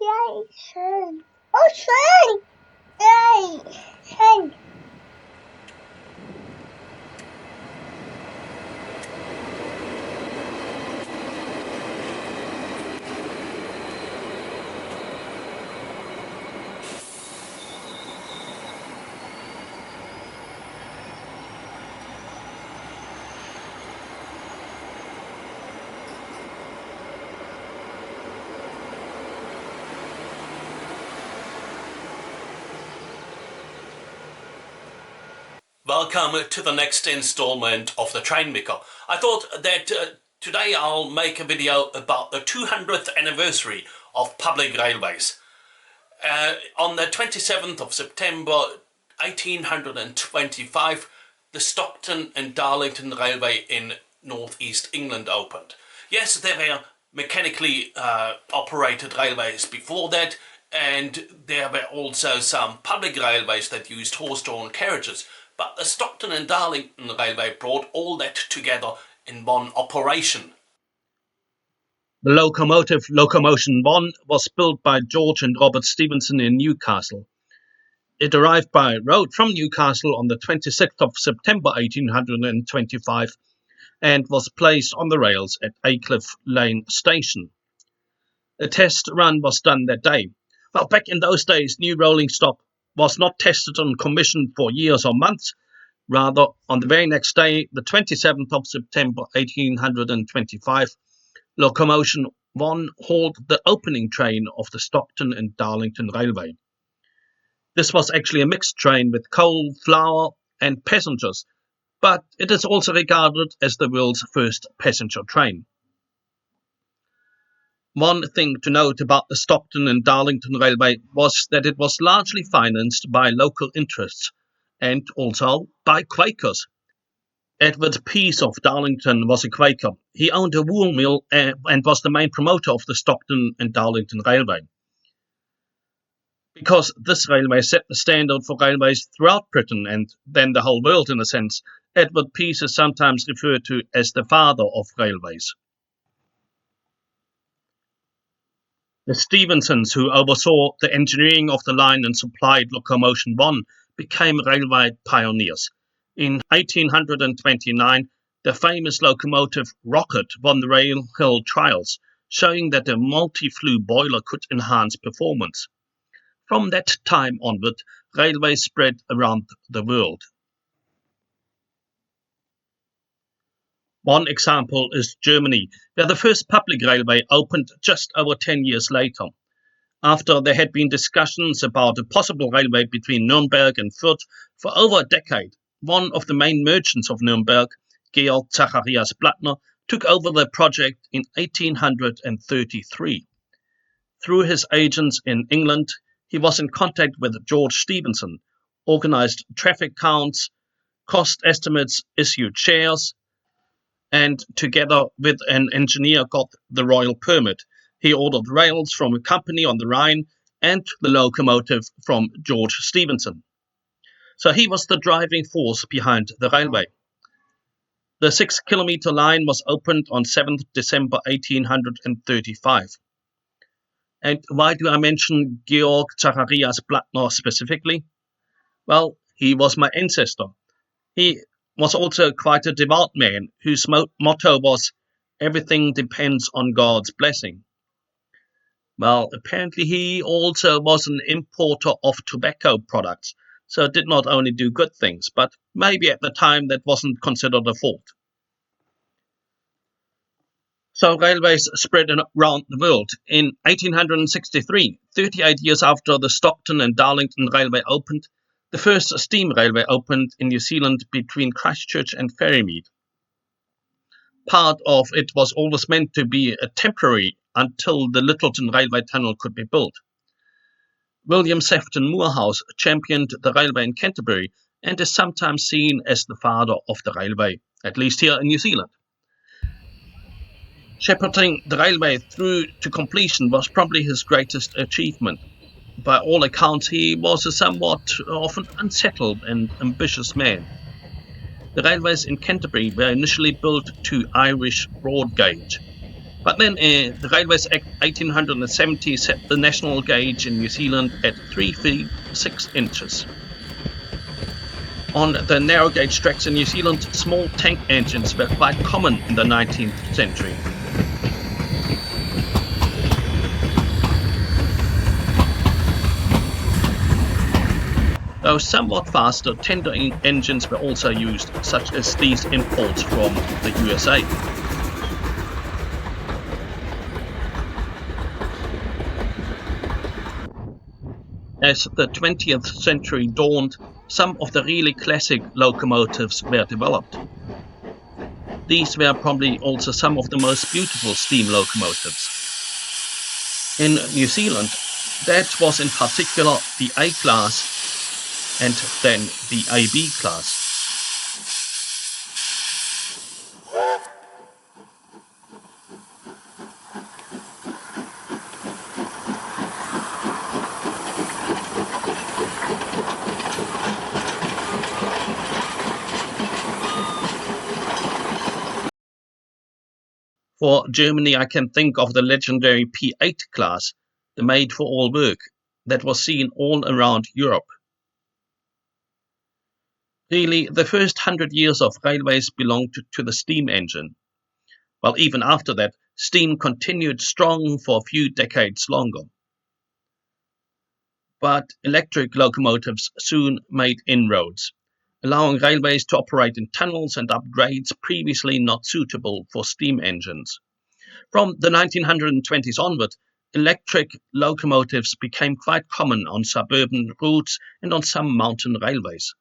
Yay, train. Oh, train! Yay, train. Welcome to the next installment of the Train Vicar. I thought that today I'll make a video about the 200th anniversary of public railways. On the 27th of September 1825, the Stockton and Darlington Railway in northeast England opened. Yes, there were mechanically operated railways before that, and there were also some public railways that used horse-drawn carriages. But the Stockton and Darlington Railway brought all that together in one operation. The locomotive Locomotion 1 was built by George and Robert Stephenson in Newcastle. It arrived by road from Newcastle on the 26th of September 1825 and was placed on the rails at Aycliffe Lane Station. A test run was done that day. Well, back in those days, new rolling stock was not tested and commissioned for years or months. Rather, on the very next day, the 27th of September 1825, Locomotion 1 hauled the opening train of the Stockton and Darlington Railway. This was actually a mixed train with coal, flour and passengers, but it is also regarded as the world's first passenger train. One thing to note about the Stockton and Darlington Railway was that it was largely financed by local interests and also by Quakers. Edward Pease of Darlington was a Quaker. He owned a wool mill and was the main promoter of the Stockton and Darlington Railway. Because this railway set the standard for railways throughout Britain and then the whole world in a sense, Edward Pease is sometimes referred to as the father of railways. The Stephensons, who oversaw the engineering of the line and supplied Locomotion 1, became railway pioneers. In 1829, the famous locomotive Rocket won the Rail Hill trials, showing that a multi-flue boiler could enhance performance. From that time onward, railways spread around the world. One example is Germany, where the first public railway opened just over 10 years later. After there had been discussions about a possible railway between Nuremberg and Fürth for over a decade, one of the main merchants of Nuremberg, Georg Zacharias Blattner, took over the project in 1833. Through his agents in England, he was in contact with George Stephenson, organized traffic counts, cost estimates, issued shares, and together with an engineer got the royal permit. He ordered rails from a company on the Rhine and the locomotive from George Stephenson. So he was the driving force behind the railway. The 6-kilometer line was opened on 7th December 1835. And why do I mention Georg Zacharias Blattner specifically? Well, he was my ancestor. He was also quite a devout man whose motto was, "Everything depends on God's blessing." Well, apparently he also was an importer of tobacco products, so did not only do good things, but maybe at the time that wasn't considered a fault. So railways spread around the world. In 1863, 38 years after the Stockton and Darlington Railway opened, the first steam railway opened in New Zealand between Christchurch and Ferrymead. Part of it was always meant to be a temporary until the Lyttelton Railway Tunnel could be built. William Sefton Moorhouse championed the railway in Canterbury and is sometimes seen as the father of the railway, at least here in New Zealand. Shepherding the railway through to completion was probably his greatest achievement. By all accounts, he was a somewhat often unsettled and ambitious man. The railways in Canterbury were initially built to Irish broad gauge, But then the Railways Act 1870 set the national gauge in New Zealand at 3 feet 6 inches. On the narrow gauge tracks in New Zealand, small tank engines were quite common in the 19th century. Though somewhat faster, tender engines were also used, such as these imports from the USA. As the 20th century dawned, some of the really classic locomotives were developed. These were probably also some of the most beautiful steam locomotives. In New Zealand, that was in particular the A class and then the AB class. For Germany, I can think of the legendary P8 class, the made for all work, that was seen all around Europe. Really, the first 100 years of railways belonged to the steam engine. While even after that, steam continued strong for a few decades longer. But electric locomotives soon made inroads, allowing railways to operate in tunnels and upgrades previously not suitable for steam engines. From the 1920s onward, electric locomotives became quite common on suburban routes and on some mountain railways.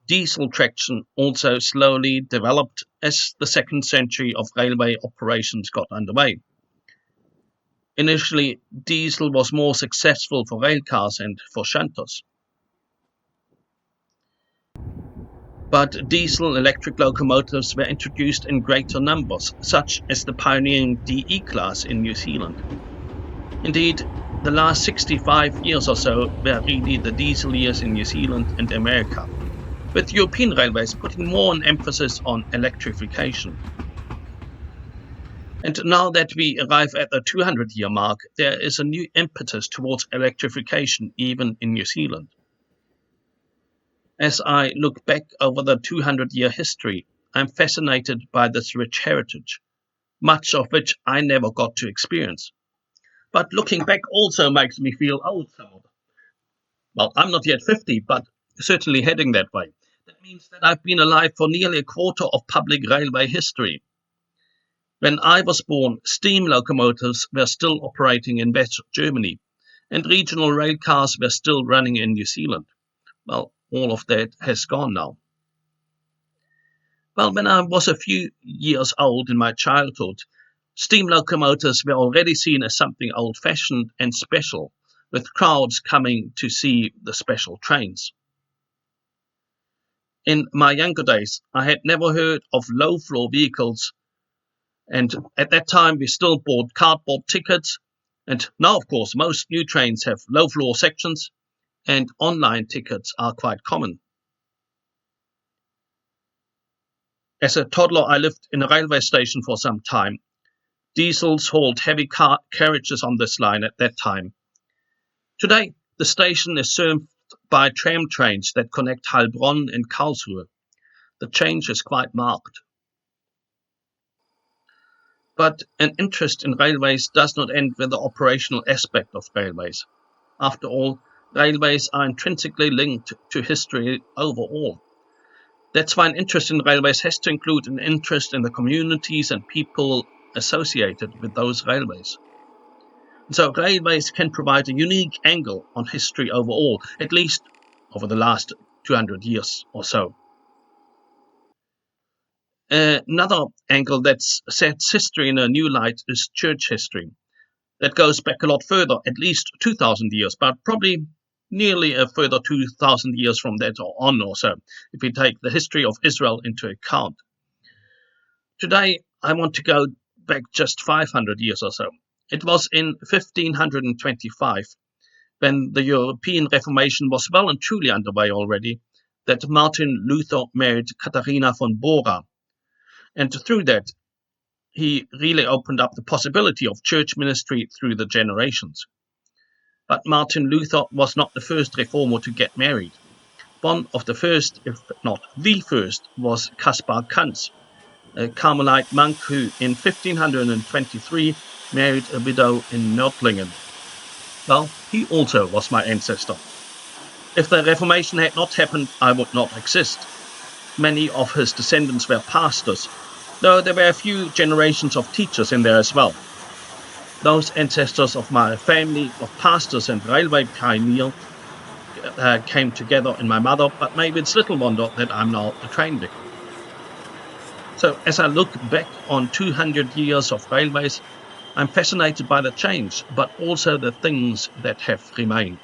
Diesel traction also slowly developed as the second century of railway operations got underway. Initially, diesel was more successful for railcars and for shunters. But diesel electric locomotives were introduced in greater numbers, such as the pioneering DE class in New Zealand. Indeed, the last 65 years or so were really the diesel years in New Zealand and America, with European railways putting more emphasis on electrification. And now that we arrive at the 200-year mark, there is a new impetus towards electrification even in New Zealand. As I look back over the 200-year history, I'm fascinated by this rich heritage, much of which I never got to experience. But looking back also makes me feel old somewhat. Well, I'm not yet 50, but certainly heading that way. That means that I've been alive for nearly a quarter of public railway history. When I was born, steam locomotives were still operating in West Germany, and regional rail cars were still running in New Zealand. Well, all of that has gone now. Well, when I was a few years old in my childhood, steam locomotives were already seen as something old-fashioned and special, with crowds coming to see the special trains. In my younger days, I had never heard of low-floor vehicles, and at that time we still bought cardboard tickets. And now, of course, most new trains have low-floor sections, and online tickets are quite common. As a toddler, I lived in a railway station for some time. Diesels hauled heavy carriages on this line at that time. Today, the station is served by tram trains that connect Heilbronn and Karlsruhe. The change is quite marked. But an interest in railways does not end with the operational aspect of railways. After all, railways are intrinsically linked to history overall. That's why an interest in railways has to include an interest in the communities and people associated with those railways. So railways can provide a unique angle on history overall, at least over the last 200 years or so. Another angle that sets history in a new light is church history. That goes back a lot further, at least 2,000 years, but probably nearly a further 2,000 years from that on or so, if we take the history of Israel into account. Today, I want to go back just 500 years or so. It was in 1525, when the European Reformation was well and truly underway already, that Martin Luther married Katharina von Bora. And through that, he really opened up the possibility of church ministry through the generations. But Martin Luther was not the first reformer to get married. One of the first, if not the first, was Caspar Cantz, a Carmelite monk who in 1523 married a widow in Nördlingen. Well, he also was my ancestor. If the Reformation had not happened, I would not exist. Many of his descendants were pastors, though there were a few generations of teachers in there as well. Those ancestors of my family of pastors and railway pioneers came together in my mother, but maybe it's little wonder that I'm now a train vicar. So as I look back on 200 years of railways, I'm fascinated by the change, but also the things that have remained.